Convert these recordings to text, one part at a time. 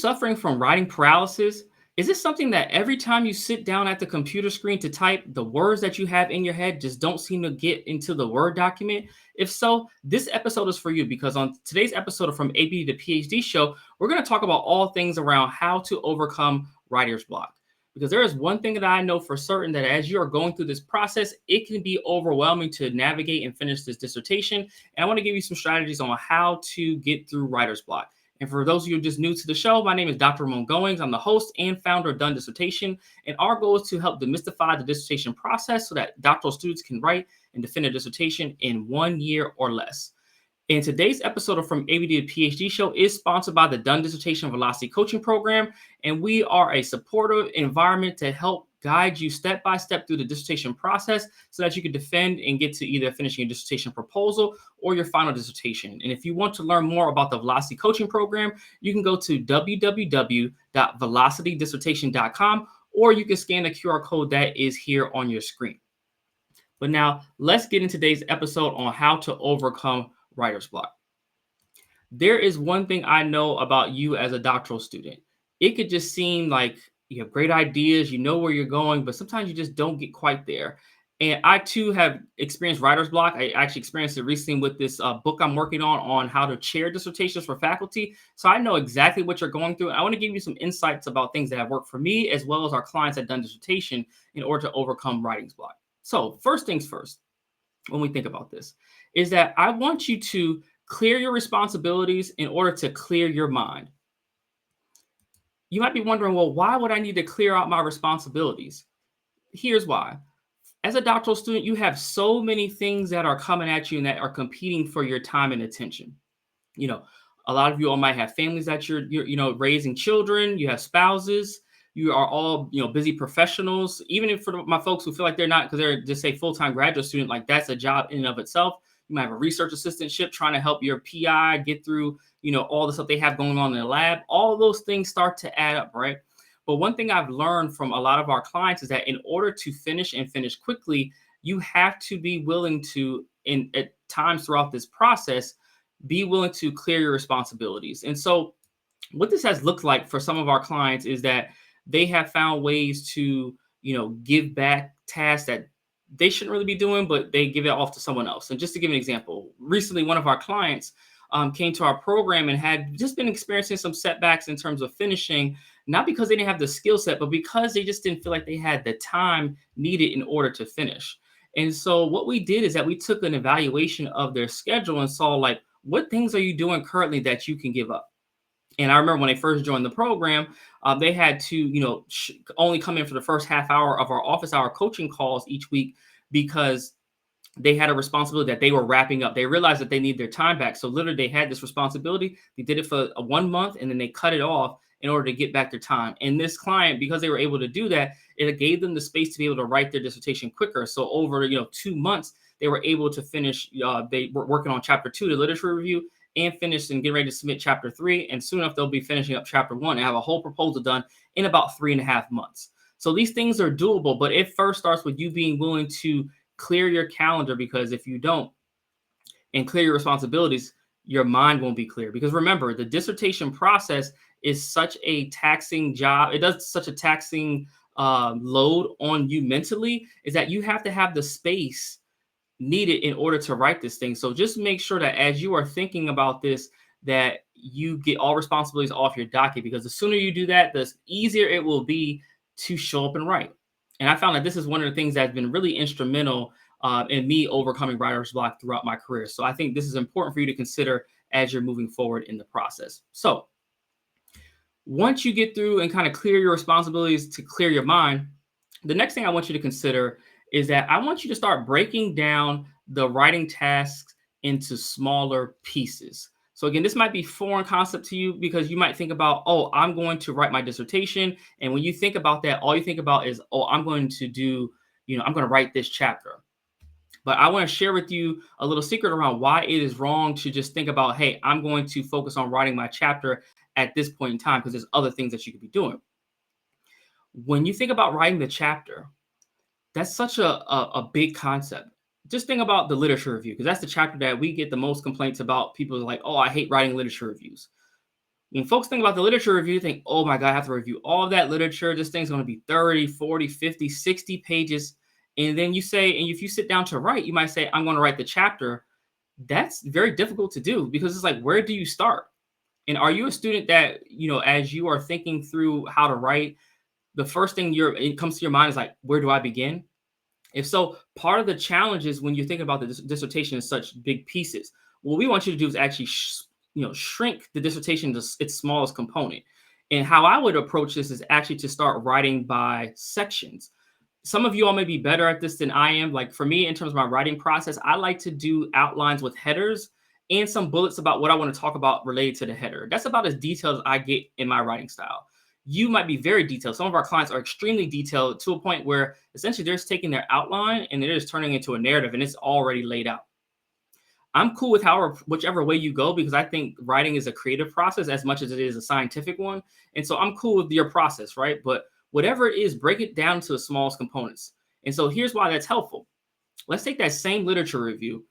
suffering from writing paralysis? Is this something that every time you sit down at the computer screen to type, the words that you have in your head just don't seem to get into the Word document? If so, this episode is for you because on today's episode of From AB to PhD Show, we're going to talk about all things around how to overcome writer's block. Because there is one thing that I know for certain that as you are going through this process, it can be overwhelming to navigate and finish this dissertation. And I want to give you some strategies on how to get through writer's block. And for those of you just new to the show, my name is Dr. Ramon Goings. I'm the host and founder of Done Dissertation. And our goal is to help demystify the dissertation process so that doctoral students can write and defend a dissertation in 1 year or less. And today's episode of From ABD to PhD Show is sponsored by the Done Dissertation Velocity Coaching Program. And we are a supportive environment to help guide you step by step through the dissertation process so that you can defend and get to either finishing a dissertation proposal or your final dissertation. And if you want to learn more about the Velocity Coaching Program, you can go to www.velocitydissertation.com, or you can scan the QR code that is here on your screen. But now let's get into today's episode on how to overcome writer's block. There is one thing I know about you as a doctoral student. It could just seem like you have great ideas, you know where you're going, but sometimes you just don't get quite there. And I too have experienced writer's block. I actually experienced it recently with this book I'm working on how to chair dissertations for faculty. So I know exactly what you're going through. I want to give you some insights about things that have worked for me as well as our clients at Done Dissertation in order to overcome writer's block. So first things first, when we think about this, is that I want you to clear your responsibilities in order to clear your mind. You might be wondering, well, why would I need to clear out my responsibilities? Here's why. As a doctoral student, you have so many things that are coming at you and that are competing for your time and attention. You know, a lot of you all might have families that you're raising children, you have spouses, you are all, busy professionals. Even if for my folks who feel like they're not, because they're just say full-time graduate student, like that's a job in and of itself. You might have a research assistantship trying to help your PI get through, all the stuff they have going on in the lab. All of those things start to add up, right? But one thing I've learned from a lot of our clients is that in order to finish quickly, you have to be willing to, at times throughout this process, be willing to clear your responsibilities. And so what this has looked like for some of our clients is that they have found ways to, give back tasks that they shouldn't really be doing, but they give it off to someone else. And just to give an example, recently, one of our clients came to our program and had just been experiencing some setbacks in terms of finishing, not because they didn't have the skill set, but because they just didn't feel like they had the time needed in order to finish. And so what we did is that we took an evaluation of their schedule and saw like, what things are you doing currently that you can give up? And I remember when they first joined the program, they had to, only come in for the first half hour of our office hour coaching calls each week because they had a responsibility that they were wrapping up. They realized that they need their time back. So literally they had this responsibility. They did it for 1 month and then they cut it off in order to get back their time. And this client, because they were able to do that, it gave them the space to be able to write their dissertation quicker. So over, 2 months, they were able to finish, they were working on chapter 2, the literature review, and finished and get ready to submit chapter 3. And soon enough, they'll be finishing up chapter 1 and have a whole proposal done in about 3.5 months. So these things are doable, but it first starts with you being willing to clear your calendar, because if you don't and clear your responsibilities, your mind won't be clear. Because remember, the dissertation process is such a taxing job. It does such a taxing load on you mentally, is that you have to have the space needed in order to write this thing. So just make sure that as you are thinking about this, that you get all responsibilities off your docket, because the sooner you do that, the easier it will be to show up and write. And I found that this is one of the things that's been really instrumental in me overcoming writer's block throughout my career. So I think this is important for you to consider as you're moving forward in the process. So once you get through and kind of clear your responsibilities to clear your mind, the next thing I want you to consider is that I want you to start breaking down the writing tasks into smaller pieces. So again, this might be foreign concept to you because you might think about, oh, I'm going to write my dissertation. And when you think about that, all you think about is, oh, I'm going to do, I'm going to write this chapter. But I want to share with you a little secret around why it is wrong to just think about, hey, I'm going to focus on writing my chapter at this point in time, because there's other things that you could be doing. When you think about writing the chapter, that's such a big concept. Just think about the literature review, because that's the chapter that we get the most complaints about. People are like, oh, I hate writing literature reviews. When folks think about the literature review, think, oh my God, I have to review all of that literature. This thing's going to be 30, 40, 50, 60 pages. And then you say, and if you sit down to write, you might say, I'm going to write the chapter. That's very difficult to do because it's like, where do you start? And are you a student that, as you are thinking through how to write, the first thing it comes to your mind is like, where do I begin? If so, part of the challenge is when you're thinking about the dissertation in such big pieces, what we want you to do is actually, shrink the dissertation to its smallest component. And how I would approach this is actually to start writing by sections. Some of you all may be better at this than I am. Like for me, in terms of my writing process, I like to do outlines with headers and some bullets about what I want to talk about related to the header. That's about as detailed as I get in my writing style. You might be very detailed. Some of our clients are extremely detailed to a point where essentially they're just taking their outline and they're just turning it into a narrative and it's already laid out. I'm cool with whichever way you go because I think writing is a creative process as much as it is a scientific one. And so I'm cool with your process, right? But whatever it is, break it down to the smallest components. And so here's why that's helpful. Let's take that same literature review.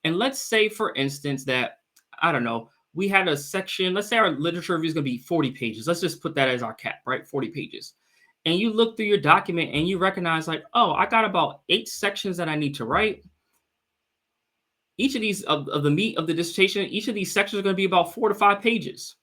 And let's say, for instance, that, I don't know, we had a section, let's say our literature review is going to be 40 pages. Let's just put that as our cap, right? 40 pages. And you look through your document and you recognize like, oh, I got about 8 sections that I need to write. Each of these, of the meat of the dissertation, each of these sections are going to be about 4 to 5 pages.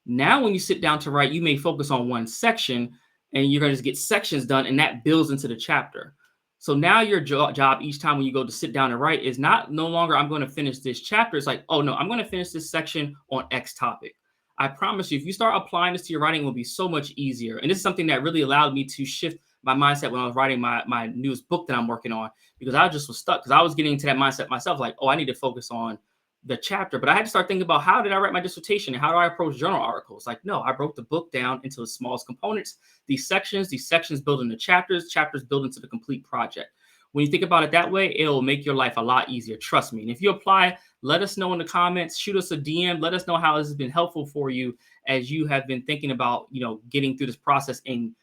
Now, when you sit down to write, you may focus on one section and you're going to just get sections done and that builds into the chapter. So now your job each time when you go to sit down and write is no longer I'm going to finish this chapter. It's like, oh no, I'm going to finish this section on X topic. I promise you, if you start applying this to your writing, it will be so much easier. And this is something that really allowed me to shift my mindset when I was writing my newest book that I'm working on, because I just was stuck because I was getting into that mindset myself, like, oh, I need to focus on the chapter. But I had to start thinking about how did I write my dissertation and how do I approach journal articles? Like, no, I broke the book down into the smallest components. These sections build into chapters build into the complete project. When you think about it that way, it'll make your life a lot easier. Trust me. And if you apply, let us know in the comments, shoot us a DM, let us know how this has been helpful for you as you have been thinking about, getting through this process and,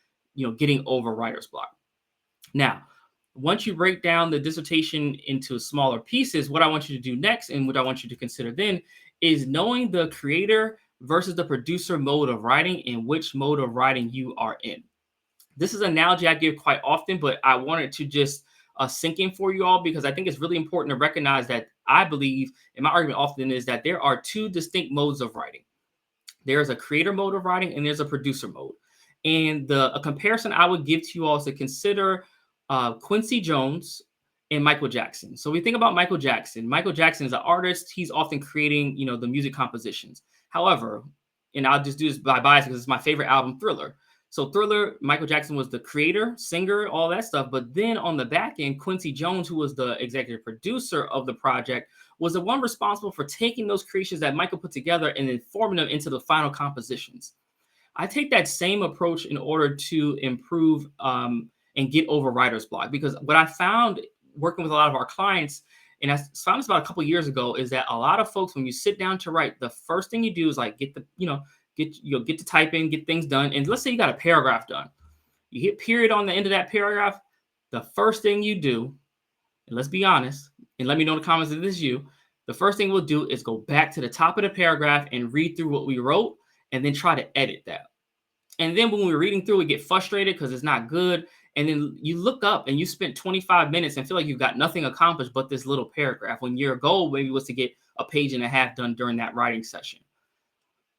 getting over writer's block. Now, once you break down the dissertation into smaller pieces, what I want you to do next and what I want you to consider then is knowing the creator versus the producer mode of writing and which mode of writing you are in. This is an analogy I give quite often, but I wanted to just sink in for you all because I think it's really important to recognize that I believe, and my argument often is that there are 2 distinct modes of writing. There's a creator mode of writing and there's a producer mode. And a comparison I would give to you all is to consider Quincy Jones and Michael Jackson. So we think about Michael Jackson. Michael Jackson is an artist. He's often creating, the music compositions. However, and I'll just do this by bias because it's my favorite album, Thriller. So Thriller, Michael Jackson was the creator, singer, all that stuff. But then on the back end, Quincy Jones, who was the executive producer of the project, was the one responsible for taking those creations that Michael put together and then forming them into the final compositions. I take that same approach in order to improve and get over writer's block, because what I found working with a lot of our clients, and I found this about a couple of years ago, is that a lot of folks, when you sit down to write, the first thing you do is like get to typing, get things done. And let's say you got a paragraph done. You hit period on the end of that paragraph. The first thing you do, and let's be honest, and let me know in the comments if this is you, the first thing we'll do is go back to the top of the paragraph and read through what we wrote and then try to edit that. And then when we're reading through, we get frustrated because it's not good. And then you look up and you spent 25 minutes and feel like you've got nothing accomplished but this little paragraph, when your goal maybe was to get a page and a half done during that writing session.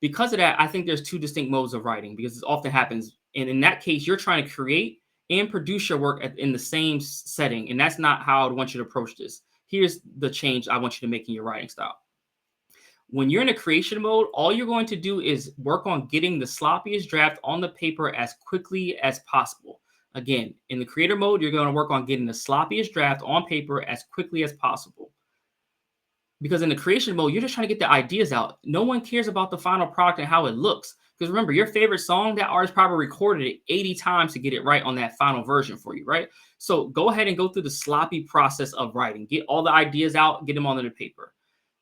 Because of that, I think there's 2 distinct modes of writing, because this often happens. And in that case, you're trying to create and produce your work in the same setting. And that's not how I would want you to approach this. Here's the change I want you to make in your writing style. When you're in a creation mode, all you're going to do is work on getting the sloppiest draft on the paper as quickly as possible. Again, in the creator mode, you're going to work on getting the sloppiest draft on paper as quickly as possible. Because in the creation mode, you're just trying to get the ideas out. No one cares about the final product and how it looks. Because remember, your favorite song, that artist probably recorded it 80 times to get it right on that final version for you, right? So go ahead and go through the sloppy process of writing. Get all the ideas out, get them on the paper.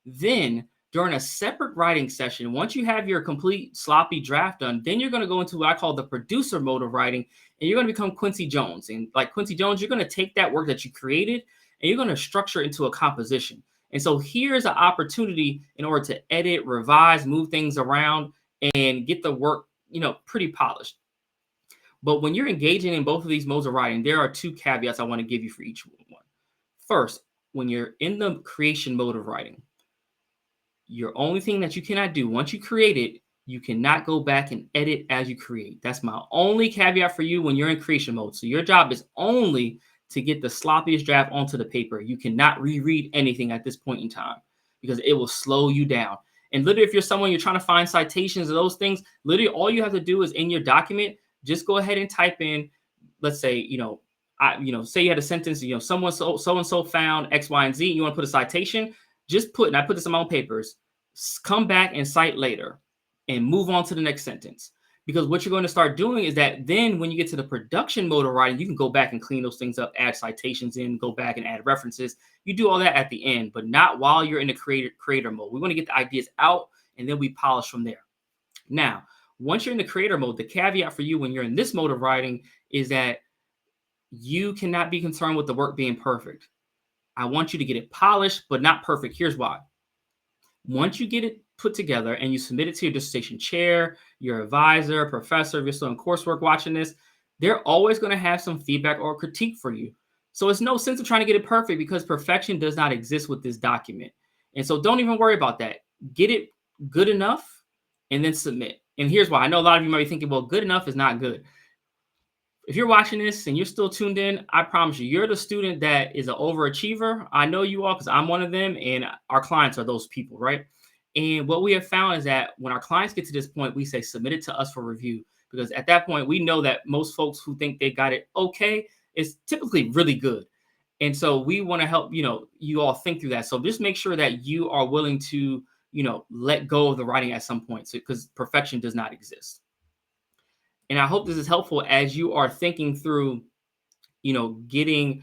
Then during a separate writing session, once you have your complete sloppy draft done, then you're going to go into what I call the producer mode of writing, and you're going to become Quincy Jones. And like Quincy Jones, you're going to take that work that you created and you're going to structure it into a composition. And so here's an opportunity in order to edit, revise, move things around, and get the work, pretty polished. But when you're engaging in both of these modes of writing, there are two caveats I want to give you for each one. First, when you're in the creation mode of writing, your only thing that you cannot do once you create it, you cannot go back and edit as you create. That's my only caveat for you when you're in creation mode. So your job is only to get the sloppiest draft onto the paper. You cannot reread anything at this point in time because it will slow you down. And literally, if you're someone you're trying to find citations of those things, literally all you have to do is in your document, just go ahead and type in, let's say, say you had a sentence, someone so and so found X, Y, and Z. You want to put a citation, just put, and I put this in my own papers, come back and cite later and move on to the next sentence. Because what you're going to start doing is that then when you get to the production mode of writing, you can go back and clean those things up, add citations in, go back and add references. You do all that at the end, but not while you're in the creator mode. We want to get the ideas out and then we polish from there. Now, once you're in the creator mode, the caveat for you when you're in this mode of writing is that you cannot be concerned with the work being perfect. I want you to get it polished, but not perfect. Here's why. Once you get it put together and you submit it to your dissertation chair, your advisor, professor, if you're still in coursework watching this, they're always going to have some feedback or critique for you. So it's no sense of trying to get it perfect because perfection does not exist with this document. And so don't even worry about that. Get it good enough and then submit. And here's why. I know a lot of you might be thinking, well, good enough is not good. If you're watching this and you're still tuned in, I promise you, you're the student that is an overachiever. I know you are because I'm one of them, and our clients are those people, right? And what we have found is that when our clients get to this point, we say, submit it to us for review. Because at that point, we know that most folks who think they got it okay is typically really good. And so we want to help, you all think through that. So just make sure that you are willing to, let go of the writing at some point, because perfection does not exist. And I hope this is helpful as you are thinking through, getting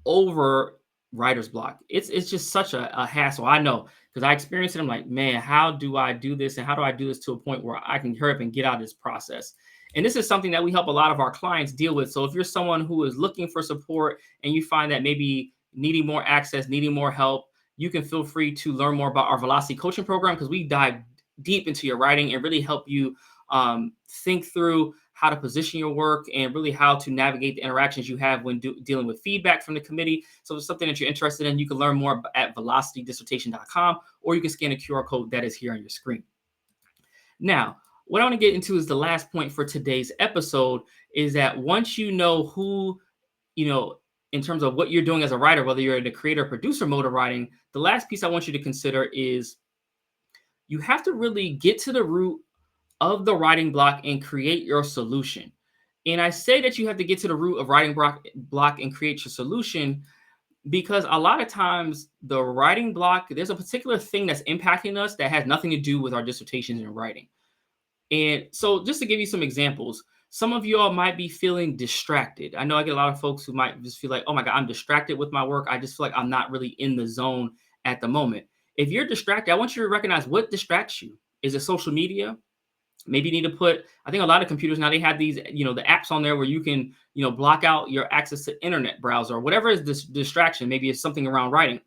over writer's block. It's just such a hassle. I know because I experienced it. I'm like, man, how do I do this? And how do I do this to a point where I can hurry up and get out of this process? And this is something that we help a lot of our clients deal with. So if you're someone who is looking for support and you find that maybe needing more access, needing more help, you can feel free to learn more about our Velocity coaching program because we dive deep into your writing and really help you think through how to position your work and really how to navigate the interactions you have when dealing with feedback from the committee. So if it's something that you're interested in, you can learn more at velocitydissertation.com, or you can scan a QR code that is here on your screen. Now, what I want to get into is the last point for today's episode is that once you know who, in terms of what you're doing as a writer, whether you're in the creator or producer mode of writing, the last piece I want you to consider is you have to really get to the root of the writing block and create your solution. And I say that you have to get to the root of writing block and create your solution because a lot of times the writing block, there's a particular thing that's impacting us that has nothing to do with our dissertations and writing. And so just to give you some examples, some of you all might be feeling distracted. I know I get a lot of folks who might just feel like, oh my God, I'm distracted with my work. I just feel like I'm not really in the zone at the moment. If you're distracted, I want you to recognize what distracts you. Is it social media? Maybe you need to put, I think a lot of computers now, they have these, the apps on there where you can, block out your access to internet browser or whatever is this distraction. Maybe it's something around writing.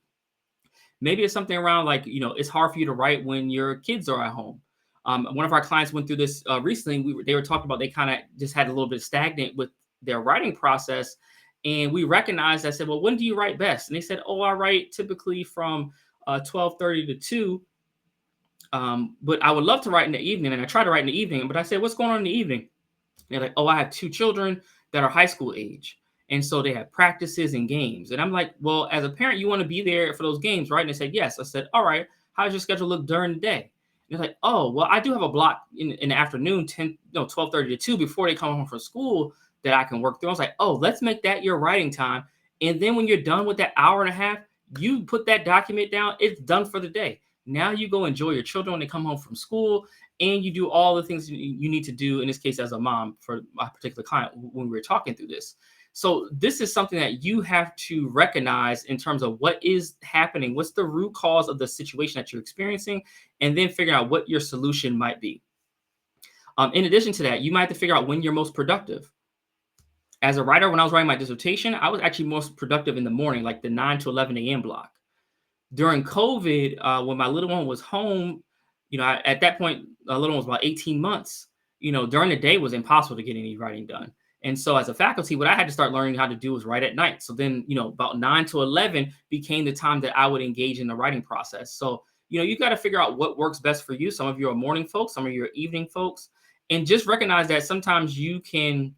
Maybe it's something around like, it's hard for you to write when your kids are at home. One of our clients went through this recently. They were talking about they kind of just had a little bit stagnant with their writing process. And we recognized, I said, well, when do you write best? And they said, oh, I write typically from 12:30 to 2. But I would love to write in the evening. And I try to write in the evening, but I said, what's going on in the evening? And they're like, oh, I have 2 children that are high school age. And so they have practices and games. And I'm like, well, as a parent, you want to be there for those games, right? And they said, yes. I said, all right, how does your schedule look during the day? And they're like, oh, well, I do have a block in the afternoon, 12:30 to 2 before they come home from school that I can work through. I was like, oh, let's make that your writing time. And then when you're done with that hour and a half, you put that document down, it's done for the day. Now you go enjoy your children when they come home from school, and you do all the things you need to do, in this case, as a mom for my particular client when we were talking through this. So this is something that you have to recognize in terms of what is happening, what's the root cause of the situation that you're experiencing, and then figure out what your solution might be. In addition to that, you might have to figure out when you're most productive. As a writer, when I was writing my dissertation, I was actually most productive in the morning, like the 9 to 11 a.m. block. During COVID, when my little one was home, At that point, a little one was about 18 months. During the day was impossible to get any writing done. And so as a faculty, what I had to start learning how to do was write at night. So then, about 9 to 11 became the time that I would engage in the writing process. So, you got to figure out what works best for you. Some of you are morning folks, some of you are evening folks, and just recognize that sometimes you can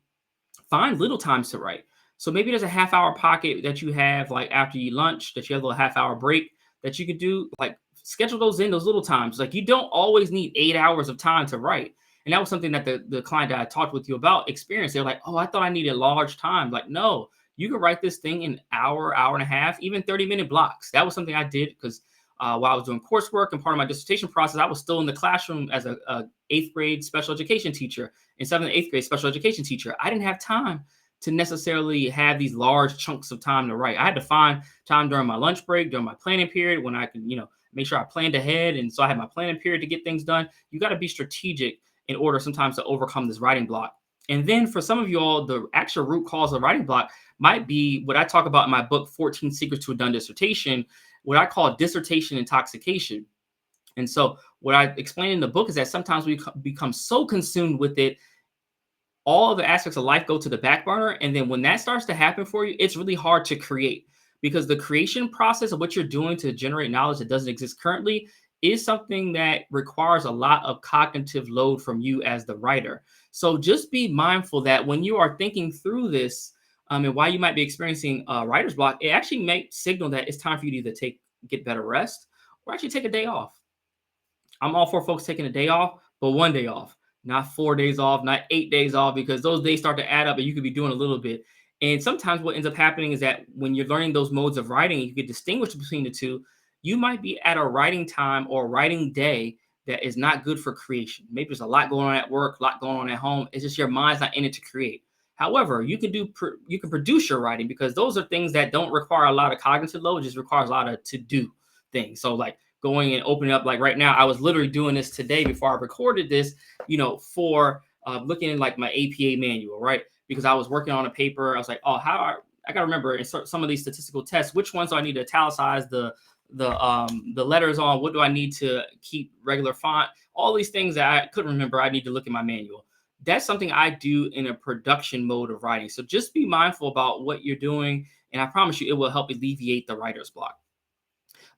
find little times to write. So maybe there's a half hour pocket that you have like after you lunch, that you have a little half hour break that you could do. Like schedule those in, those little times. Like you don't always need 8 hours of time to write. And that was something that the client that I talked with you about experienced. They're like, oh, I thought I needed large time. Like, no, you can write this thing in an hour, hour and a half, even 30-minute blocks. That was something I did because while I was doing coursework and part of my dissertation process, I was still in the classroom as a eighth grade special education teacher and seventh and eighth grade special education teacher. I didn't have time to necessarily have these large chunks of time to write. I had to find time during my lunch break, during my planning period, when I could, make sure I planned ahead. And so I had my planning period to get things done. You got to be strategic in order sometimes to overcome this writing block. And then for some of you all, the actual root cause of writing block might be what I talk about in my book, 14 Secrets to a Done Dissertation, what I call dissertation intoxication. And so what I explain in the book is that sometimes we become so consumed with it, all of the aspects of life go to the back burner. And then when that starts to happen for you, it's really hard to create, because the creation process of what you're doing to generate knowledge that doesn't exist currently is something that requires a lot of cognitive load from you as the writer. So just be mindful that when you are thinking through this, and why you might be experiencing writer's block, it actually may signal that it's time for you to either get better rest or actually take a day off. I'm all for folks taking a day off, but one day off, not 4 days off, not 8 days off, because those days start to add up and you could be doing a little bit. And sometimes what ends up happening is that when you're learning those modes of writing, you can distinguish between the two. You might be at a writing time or writing day that is not good for creation. Maybe there's a lot going on at work, a lot going on at home. It's just your mind's not in it to create. However, you can produce your writing, because those are things that don't require a lot of cognitive load, just requires a lot of to do things. So like going and opening up, like right now, I was literally doing this today before I recorded this, for looking at like my APA manual, right? Because I was working on a paper. I was like, oh, I got to remember in some of these statistical tests, which ones do I need to italicize the letters on? What do I need to keep regular font? All these things that I couldn't remember, I need to look at my manual. That's something I do in a production mode of writing. So just be mindful about what you're doing, and I promise you it will help alleviate the writer's block.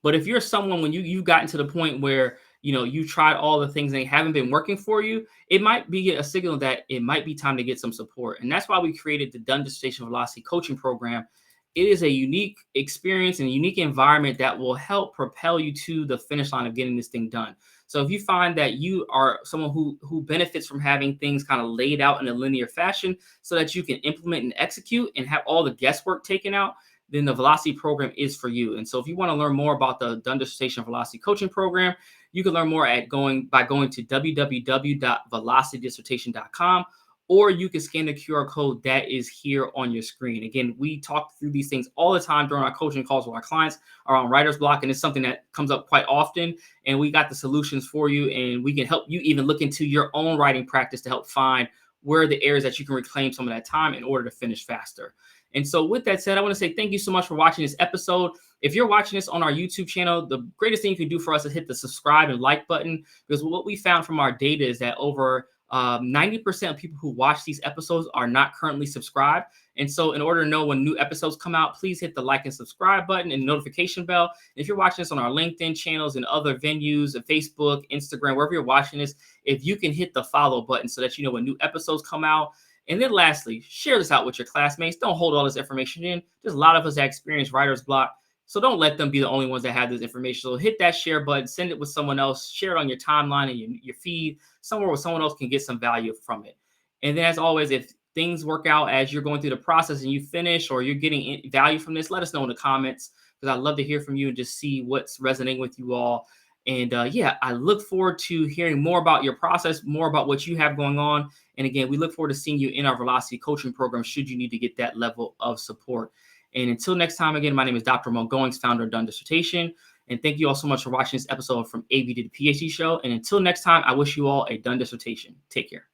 But if you're someone, when you've gotten to the point where you tried all the things and they haven't been working for you, it might be a signal that it might be time to get some support. And that's why we created the Done Dissertation Velocity Coaching Program. It is a unique experience and a unique environment that will help propel you to the finish line of getting this thing done. So if you find that you are someone who benefits from having things kind of laid out in a linear fashion so that you can implement and execute and have all the guesswork taken out, then the Velocity program is for you. And so if you want to learn more about the Done Dissertation Velocity Coaching Program, you can learn more by going to www.velocitydissertation.com, or you can scan the QR code that is here on your screen. Again, we talk through these things all the time during our coaching calls with our clients around writer's block, and it's something that comes up quite often. And we got the solutions for you, and we can help you even look into your own writing practice to help find where are the areas that you can reclaim some of that time in order to finish faster. And so with that said, I want to say thank you so much for watching this episode. If you're watching this on our YouTube channel, the greatest thing you can do for us is hit the subscribe and like button, because what we found from our data is that over 90% of people who watch these episodes are not currently subscribed. And so in order to know when new episodes come out, please hit the like and subscribe button and notification bell. If you're watching this on our LinkedIn channels and other venues, Facebook, Instagram, wherever you're watching this, if you can hit the follow button so that you know when new episodes come out. And then lastly, share this out with your classmates. Don't hold all this information in. There's a lot of us that experience writer's block, so don't let them be the only ones that have this information. So hit that share button, send it with someone else, share it on your timeline and your feed, somewhere where someone else can get some value from it. And then as always, if things work out as you're going through the process and you finish or you're getting value from this, let us know in the comments, because I'd love to hear from you and just see what's resonating with you all. And I look forward to hearing more about your process, more about what you have going on. And again, we look forward to seeing you in our Velocity Coaching Program should you need to get that level of support. And until next time, again, my name is Dr. Ramon Goings, founder of Done Dissertation. And thank you all so much for watching this episode from AV to the PhD show. And until next time, I wish you all a Done Dissertation. Take care.